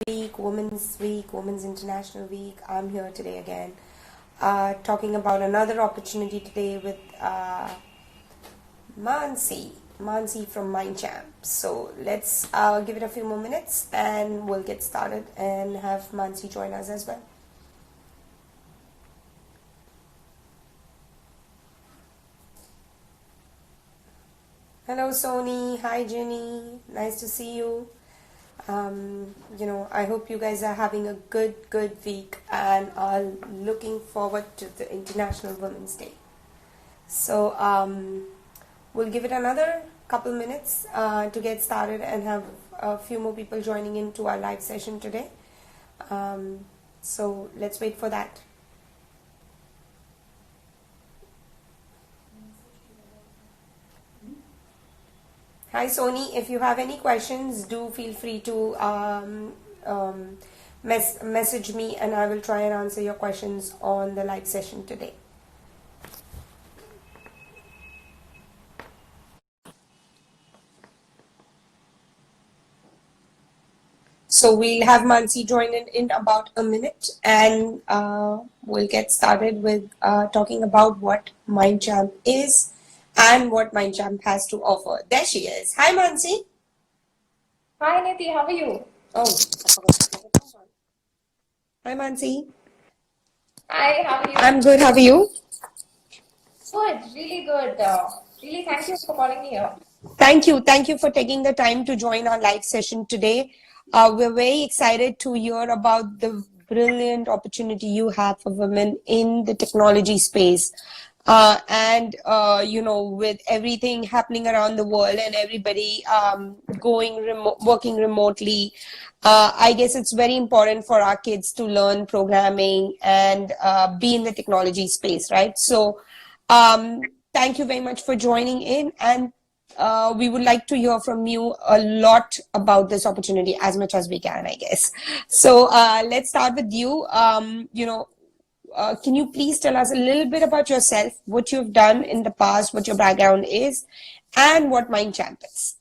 Week, Women's Week, Women's International Week. I'm here today again, talking about another opportunity today with Manasi from Mindchamp. So let's give it a few more minutes and we'll get started and have Manasi join us as well. Hello Sony, hi Jenny, nice to see you. I hope you guys are having a good week and are looking forward to the International Women's Day. So we'll give it another couple minutes to get started and have a few more people joining into our live session today. So let's wait for that. Hi Sony, if you have any questions, do feel free to message me and I will try and answer your questions on the live session today. So we'll have Manasi join in about a minute and we'll get started with talking about what Mindchamp is and what Mindchamp has to offer. There she is. Hi Manasi. Hi Niti, how are you? Oh, I forgot. Hi Manasi. Hi, how are you? I'm good. How are you? Good, really good. Really, thank you for calling me here. Thank you for taking the time to join our live session today. We're very excited to hear about the brilliant opportunity you have for women in the technology space. With everything happening around the world and everybody working remotely, I guess it's very important for our kids to learn programming and be in the technology space, right? So thank you very much for joining in, and we would like to hear from you a lot about this opportunity as much as we can, I guess. So let's start with you. Can you please tell us a little bit about yourself, what you've done in the past, what your background is, and what Mindchamp is?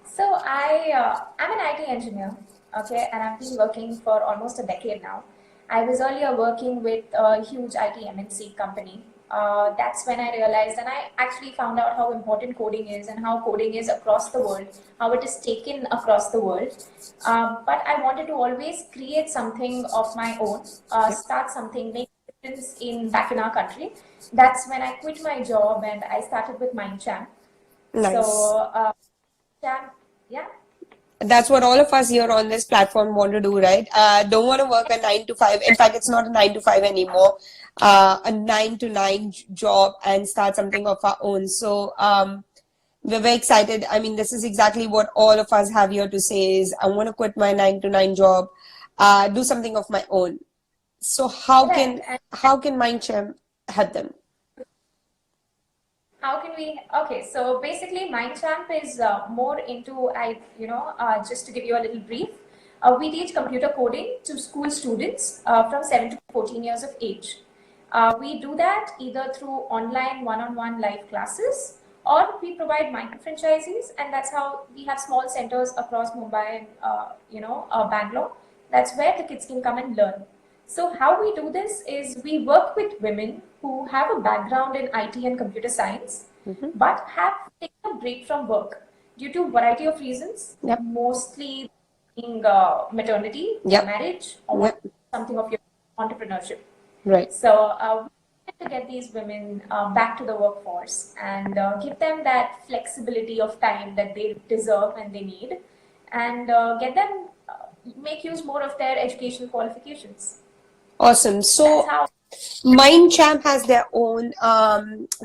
So I'm an IT engineer, okay, and I've been working for almost a decade now. I was earlier working with a huge IT MNC company. That's when I realized, and I actually found out how important coding is and how coding is across the world, how it is taken across the world. But I wanted to always create something of my own, start something, make a difference back in our country. That's when I quit my job and I started with Mindchamp. Nice. So, yeah. That's what all of us here on this platform want to do, right? Don't want to work a 9 to 5. In fact, it's not a 9 to 5 anymore. A 9 to 9 job and start something of our own. So we're very excited. I mean, this is exactly what all of us have here to say is I want to quit my 9 to 9 job, do something of my own. So how can Mindchamp help them? How can we? Okay, so basically, Mindchamp is more into just to give you a little brief. We teach computer coding to school students from 7 to 14 years of age. We do that either through online one-on-one live classes, or we provide micro franchisees, and that's how we have small centers across Mumbai and Bangalore. That's where the kids can come and learn. So how we do this is we work with women who have a background in IT and computer science, but have taken a break from work due to a variety of reasons, mostly being maternity, marriage, or something of your entrepreneurship. Right. So we try to get these women back to the workforce and give them that flexibility of time that they deserve and they need, and get them make use more of their educational qualifications. Awesome. So Mindchamp has their own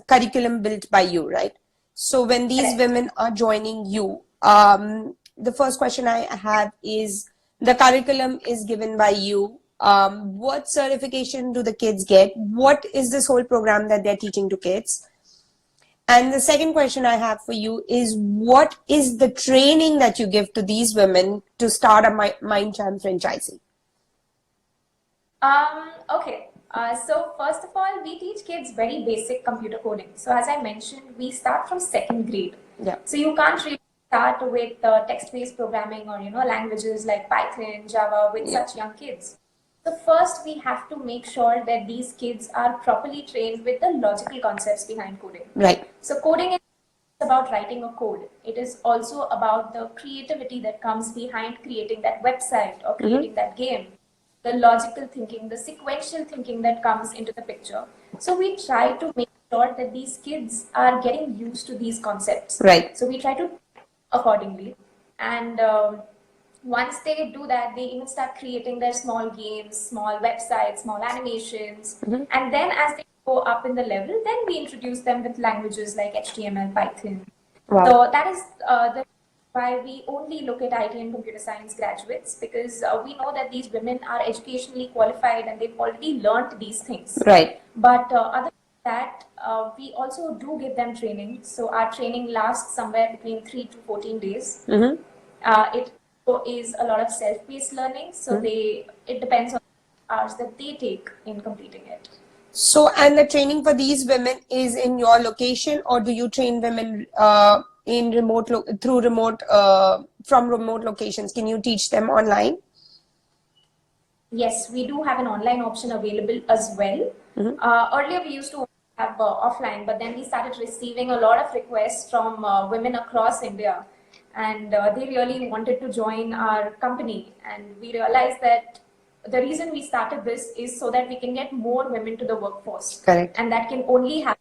curriculum built by you, right? So when these women are joining you, the first question I have is the curriculum is given by you. What certification do the kids get? What is this whole program that they're teaching to kids? And the second question I have for you is what is the training that you give to these women to start a Mindchamp franchisee? Okay. So first of all, we teach kids very basic computer coding. So as I mentioned, we start from second grade. Yeah. So you can't really start with text-based programming or languages like Python, Java with such young kids. So first we have to make sure that these kids are properly trained with the logical concepts behind coding. Right. So coding is about writing a code. It is also about the creativity that comes behind creating that website or creating that game, the logical thinking, the sequential thinking that comes into the picture. So we try to make sure that these kids are getting used to these concepts. Right. So we try to accordingly. And once they do that, they even start creating their small games, small websites, small animations. And then as they go up in the level, then we introduce them with languages like HTML, Python. Wow. So that is the why we only look at IT and computer science graduates, because we know that these women are educationally qualified and they've already learned these things. Right. But other than that, we also do give them training. So our training lasts somewhere between 3 to 14 days. It is a lot of self-paced learning. So it depends on the hours that they take in completing it. So, and the training for these women is in your location, or do you train women in from remote locations? Can you teach them online? Yes, we do have an online option available as well. Earlier we used to have offline, but then we started receiving a lot of requests from women across India, and they really wanted to join our company. And we realized that the reason we started this is so that we can get more women to the workforce. Correct. And that can only happen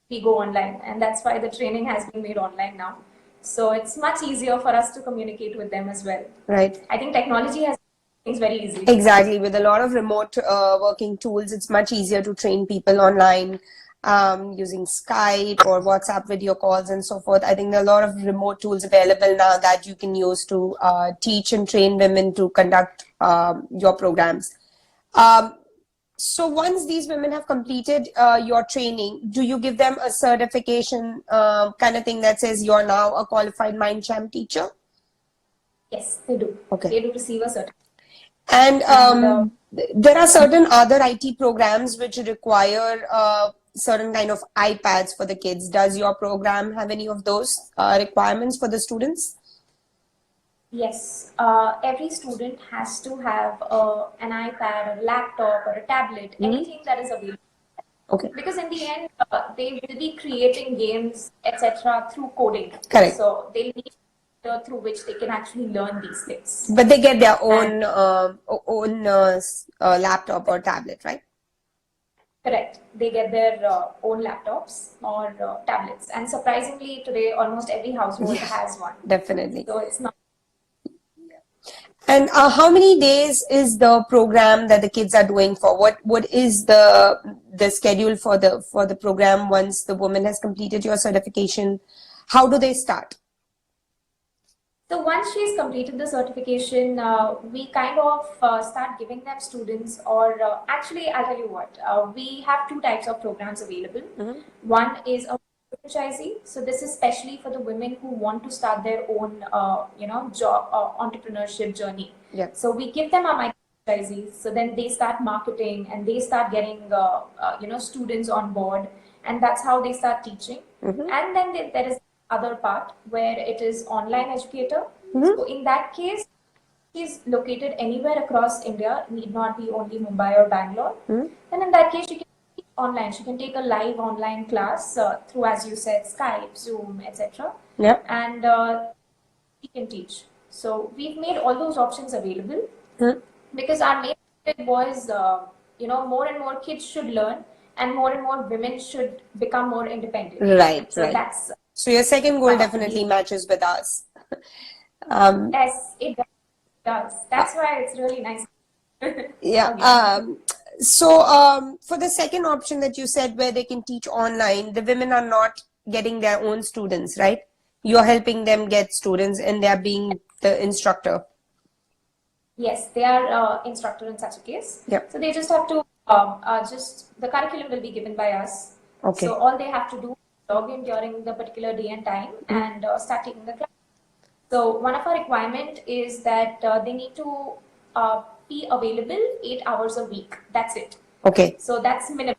if we go online. And that's why the training has been made online now. So it's much easier for us to communicate with them as well. Right. I think technology has made things very easy. Exactly. With a lot of remote working tools, it's much easier to train people online using Skype or WhatsApp video calls and so forth. I think there are a lot of remote tools available now that you can use to teach and train women to conduct your programs. So once these women have completed your training, do you give them a certification kind of thing that says you're now a qualified Mindchamp teacher? Yes, they do. Okay. They do receive a certificate. And there are certain other IT programs which require certain kind of iPads for the kids. Does your program have any of those requirements for the students? Yes, every student has to have an iPad, a laptop, or a tablet, anything that is available. Okay. Because in the end, they will be creating games, etc., through coding. Correct. So they'll need through which they can actually learn these things. But they get their own laptop or tablet, right? Correct. They get their own laptops or tablets. And surprisingly, today almost every household has one. Definitely. So it's not. And how many days is the program that the kids are doing for? What is the schedule for the program once the woman has completed your certification? How do they start? So once she's completed the certification, we kind of start giving them students, or actually, I'll tell you what, we have two types of programs available. One is a franchisee. So this is especially for the women who want to start their own, job entrepreneurship journey. Yeah. So we give them a micro franchisees. So then they start marketing and they start getting, students on board, and that's how they start teaching. And then there is other part where it is online educator. So in that case, she's located anywhere across India, need not be only Mumbai or Bangalore. And in that case, she can teach online. She can take a live online class through, as you said, Skype, Zoom, etc. Yeah. And she can teach. So we've made all those options available because our main target was, more and more kids should learn, and more women should become more independent. Right. So right. that's. So your second goal definitely matches with us. Yes, it does. That's why it's really nice. Yeah. So for the second option that you said, where they can teach online, the women are not getting their own students, right? You're helping them get students and they're being the instructor. Yes, they are instructor in such a case. Yep. So they just have to, the curriculum will be given by us. Okay. So all they have to do is log in during the particular day and time and start taking the class. So one of our requirement is that they need to be available 8 hours a week. That's it. Okay. So that's minimum.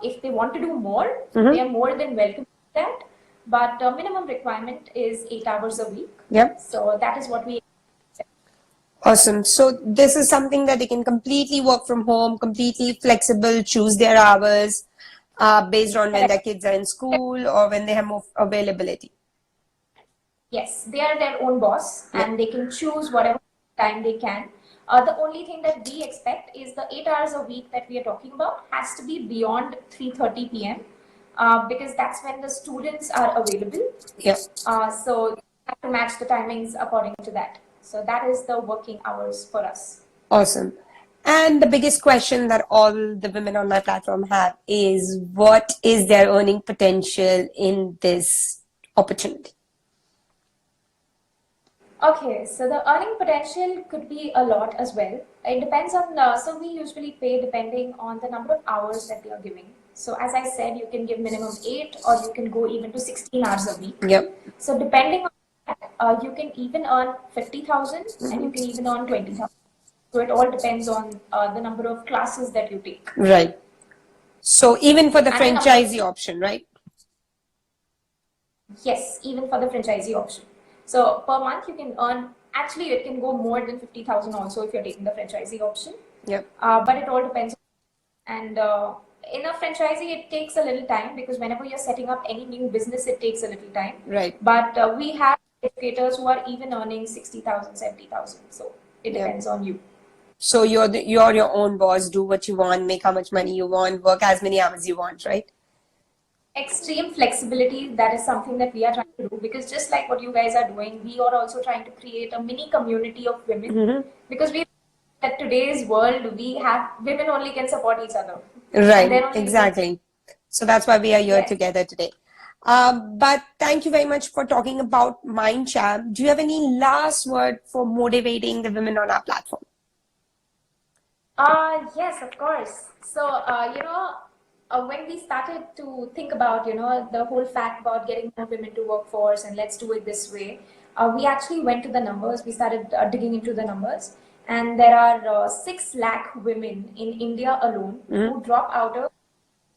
If they want to do more, they are more than welcome to that. but minimum requirement is 8 hours a week. Yep. So that is what we. Awesome. So this is something that they can completely work from home, completely flexible, choose their hours based on when their kids are in school or when they have more availability. Yes, they are their own boss and they can choose whatever time they can. The only thing that we expect is the 8 hours a week that we are talking about has to be beyond 3:30 p.m. Because that's when the students are available. Yeah. So you have to match the timings according to that. So that is the working hours for us. Awesome. And the biggest question that all the women on my platform have is what is their earning potential in this opportunity? Okay, so the earning potential could be a lot as well. It depends on, so we usually pay depending on the number of hours that they are giving. So as I said, you can give minimum 8 or you can go even to 16 hours a week. Yep. So depending on that, you can even earn 50,000 and you can even earn 20,000. So it all depends on the number of classes that you take. Right. So even for the And franchisee option, right? Yes, even for the franchisee option. So per month you can earn, actually it can go more than 50,000 also if you're taking the franchisee option. Yep. But it all depends. And in a franchisee, it takes a little time because whenever you're setting up any new business, it takes a little time. Right. But we have educators who are even earning 60,000, 70,000. So it depends on you. So you're your own boss, do what you want, make how much money you want, work as many hours you want, right? Extreme flexibility, that is something that we are trying to do because just like what you guys are doing, we are also trying to create a mini community of women because we that today's world we have women only can support each other. Right, exactly. So that's why we are here Yes. together today. But thank you very much for talking about Mindchamp. Do you have any last word for motivating the women on our platform? Yes, of course. So, when we started to think about, the whole fact about getting more women to workforce and let's do it this way, we actually went to the numbers. We started digging into the numbers, and there are 6 lakh women in India alone who drop out of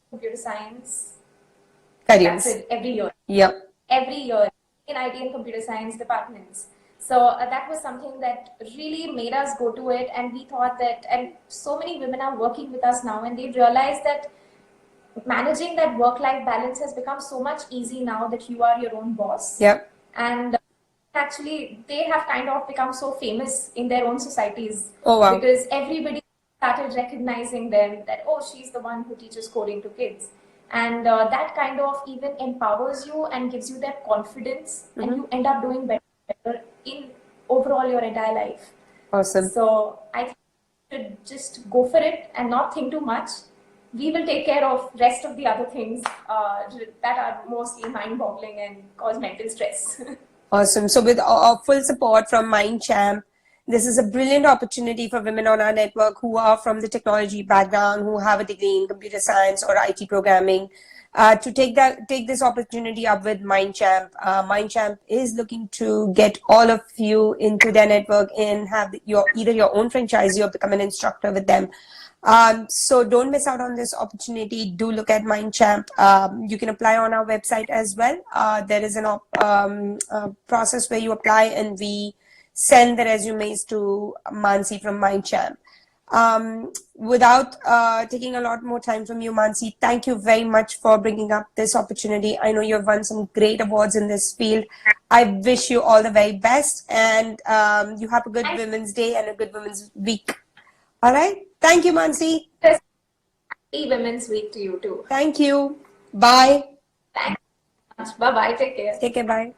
computer science. Careers. That's it, every year. Yep. Every year in IT and computer science departments. So that was something that really made us go to it, and we thought that, and so many women are working with us now, and they've realized that managing that work-life balance has become so much easy now that you are your own boss. Yep. And actually, they have kind of become so famous in their own societies. Oh, wow. Because everybody started recognizing them that, oh, she's the one who teaches coding to kids. And that kind of even empowers you and gives you that confidence, and you end up doing better in overall your entire life. Awesome. So I think you should just go for it and not think too much. We will take care of rest of the other things that are mostly mind-boggling and cause mental stress. Awesome. So with full support from Mindchamp, this is a brilliant opportunity for women on our network who are from the technology background, who have a degree in computer science or IT programming, to take this opportunity up with Mindchamp. Mindchamp is looking to get all of you into their network and have either your own franchisee or become an instructor with them. So don't miss out on this opportunity. Do look at Mindchamp. You can apply on our website as well. There is a process where you apply and we send the resumes to Mansi from Mindchamp. Without taking a lot more time from you, Mansi, thank you very much for bringing up this opportunity. I know you've won some great awards in this field. I wish you all the very best, and you have a good Women's Day and a good Women's Week. All right. Thank you, Mansi. Happy Women's Week to you too. Thank you. Bye. Thanks. Bye-bye. Take care. Take care. Bye.